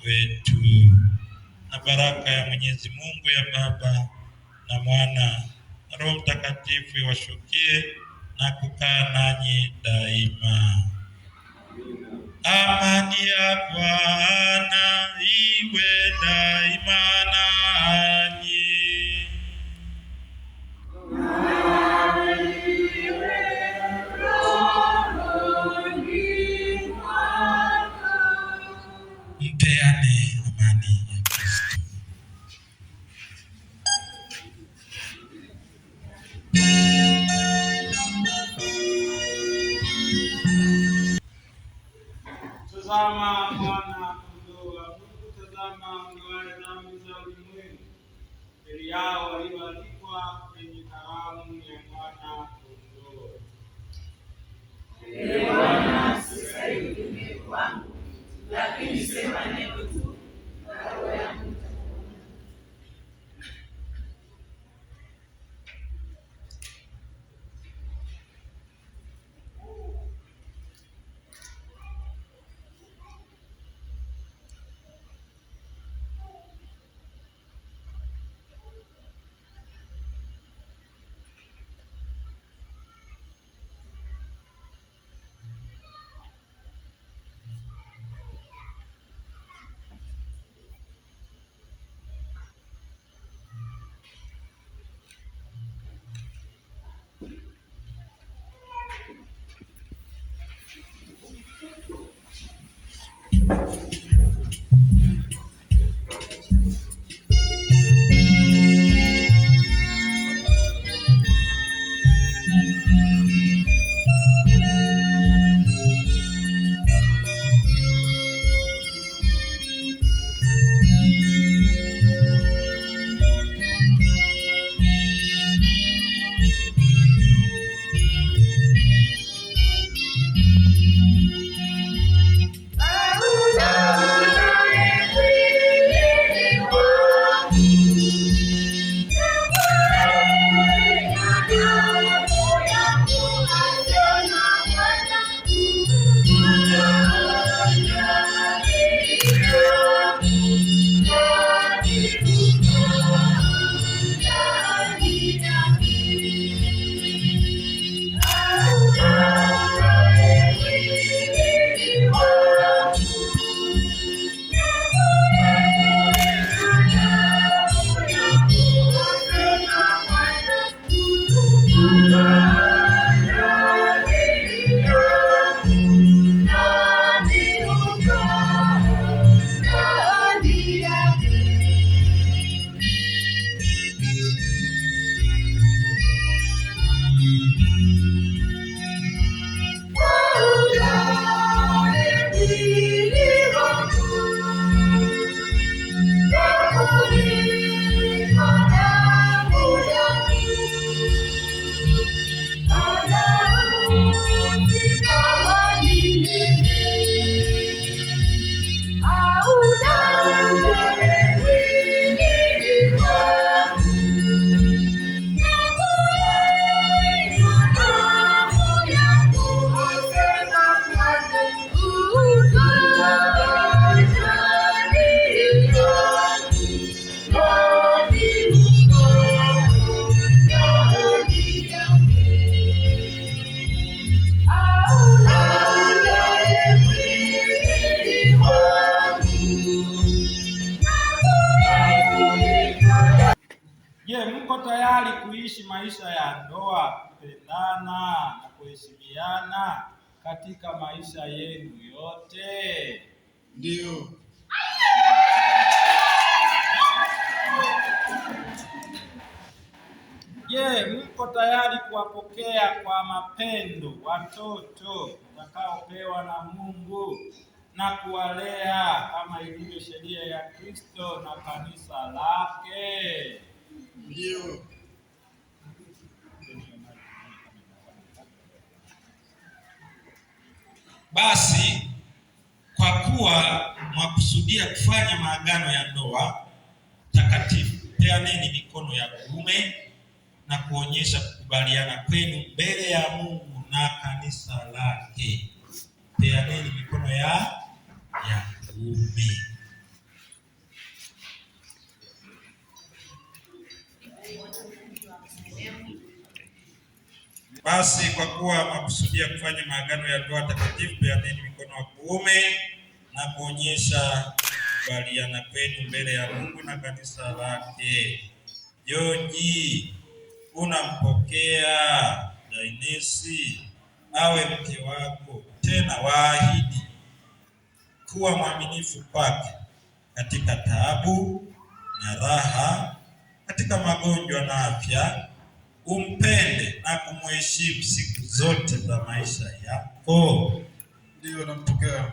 wetu. Na baraka ya Mwenyezi Mungu ya Baba na Mwana na Roho Mtakatifu iwashukie na kukaa nanyi daima. Amani ya Bwana iwe daima nanyi. Mpeane amani ya Kristo. Tazama mwana kondoo wa Mungu, tazama aondoaye dhambi za ulimwengu. Heri yao walioalikwa kwenye karamu ya mwana kondoo. Bwana, usistahili kwangu, lakini sema neno tu, na roho yangu Mko tayari kuishi maisha ya ndoa, kupendana na kuheshimiana katika maisha yenu yote? Ndio. Mko tayari kuwapokea kwa mapendo watoto watakaopewa na Mungu na kuwalea kama ilivyo sheria ya Kristo na kanisa lake? Ndio. Basi kwa kuwa mwakusudia kufanya maagano ya ndoa takatifu, peaneni mikono ya kuume na kuonyesha kukubaliana kwenu mbele ya Mungu na kanisa lake. Peaneni mikono ya kuume. Basi kwa kuwa mwakusudia kufanya maagano ya ndoa takatifu, peaneni mikono wa kuume na kuonyesha kukubaliana kwenu mbele ya Mungu na kanisa lake. Joji, unampokea Dainesi awe mke wako, tena waahidi kuwa mwaminifu kwake katika taabu na raha, katika magonjwa na afya, umpende na kumheshimu siku zote za maisha yako. Ndio, nampokea.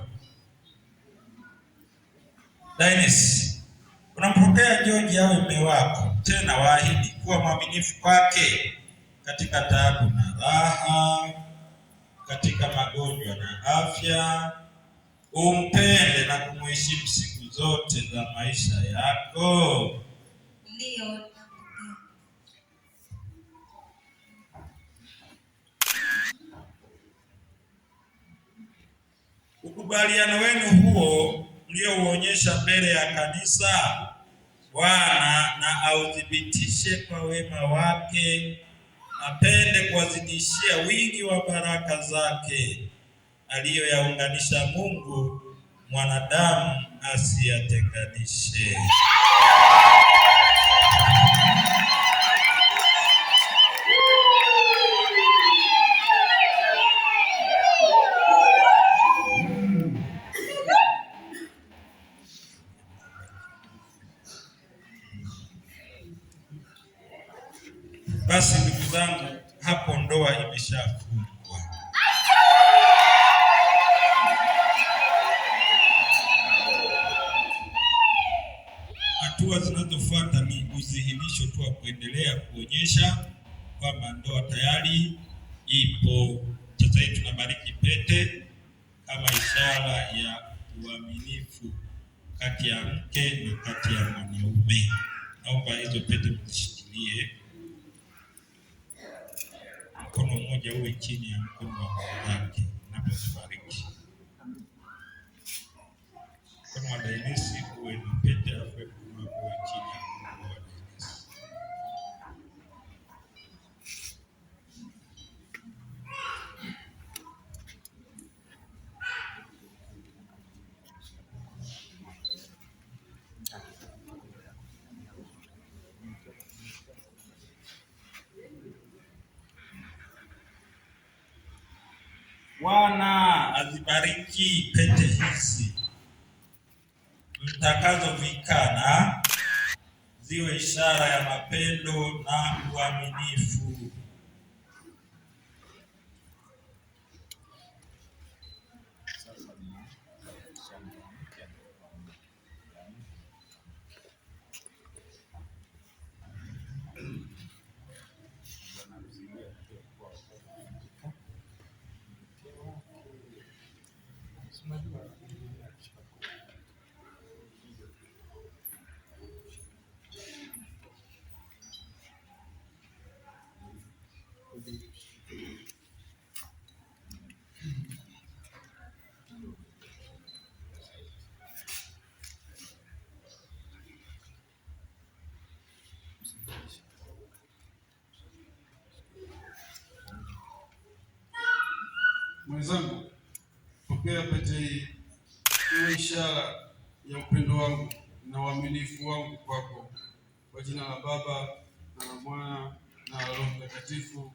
Dainesi, unampokea George awe mume wako, tena waahidi kuwa mwaminifu kwake katika taabu na raha, katika magonjwa na afya, umpende na kumheshimu siku zote za maisha yako. Ndio. Ukubaliano wenu huo mliouonyesha mbele ya kanisa, Bwana na authibitishe kwa wema wake, apende kuwazidishia wingi wa baraka zake aliyoyaunganisha Mungu, mwanadamu asiyatenganishe. Basi ndugu zangu, hapo ndoa imeshafungwa. Hatua zinazofuata ni udhihirisho tu wa kuendelea kuonyesha kwamba ndoa tayari ipo. Sasa hivi tunabariki pete kama ishara ya uaminifu kati ya mke na kati ya mwanaume. Naomba hizo pete mzishikilie, mkono mmoja uwe chini ya mkono wa mwenzake napozibariki. Mkono wa Dainesi uwe na pete, afu uwe chini ya mkono wa Dainesi. Bwana azibariki pete hizi mtakazovikana, ziwe ishara ya mapendo na uaminifu. Mwenzangu, pokea pete hii iwe ishara ya upendo wangu na uaminifu wangu kwako, kwa jina la Baba na la Mwana na la Roho Mtakatifu.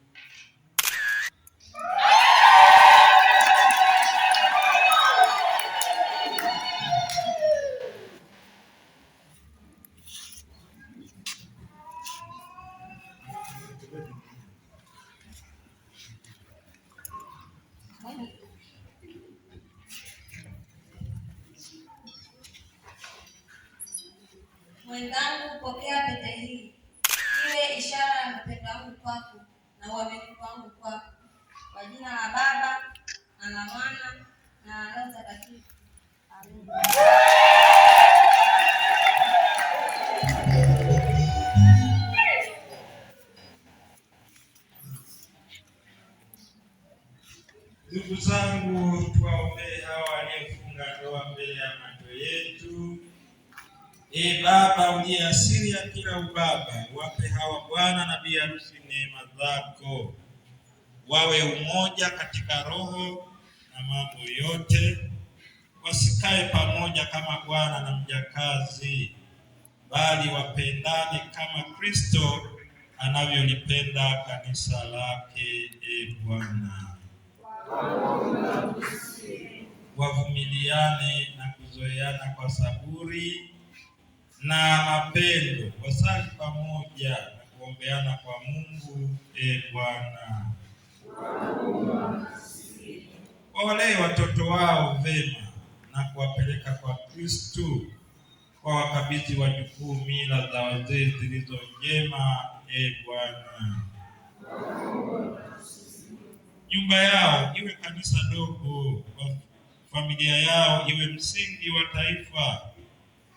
Mwenzangu, pokea pete hii iwe ishara ya mapendo wangu kwako na uaminifu wangu kwako, kwa jina la Baba na la Mwana na la Roho Mtakatifu. Amina. Ndugu zangu, tuwaombee hawa waliofunga ndoa mbele ya macho yetu. Baba uliye asili ya kila ubaba, wape hawa bwana na bi harusi neema zako, wawe umoja katika roho na mambo yote, wasikae pamoja kama bwana na mjakazi, bali wapendane kama Kristo anavyolipenda kanisa lake. E Bwana, wavumiliane na kuzoeana kwa saburi na mapendo, wasali pamoja na kuombeana kwa Mungu. E Bwana, wawalee watoto wao vema na kuwapeleka kwa Kristo, kwa wakabidhi wajukuu mila za wazee zilizo njema. E Bwana, nyumba yao iwe kanisa dogo, familia yao iwe msingi wa taifa.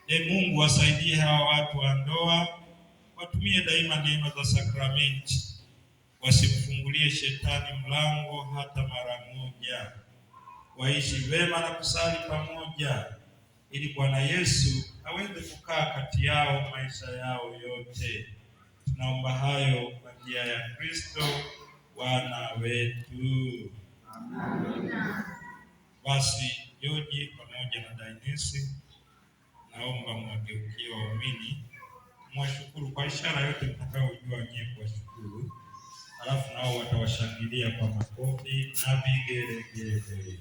E Mungu, wasaidie hawa watu wa ndoa, watumie daima neema za sakramenti, wasimfungulie shetani mlango hata mara moja, waishi vema na kusali pamoja, ili Bwana Yesu aweze kukaa kati yao maisha yao yote. Tunaomba hayo kwa njia ya Kristo Bwana wetu. Amina. Basi George pamoja na Dainesi, naomba mwageukie waumini, mwashukuru kwa ishara yote mtakayojua nyewe kuwashukuru, halafu nao watawashangilia kwa makofi na vigelegele.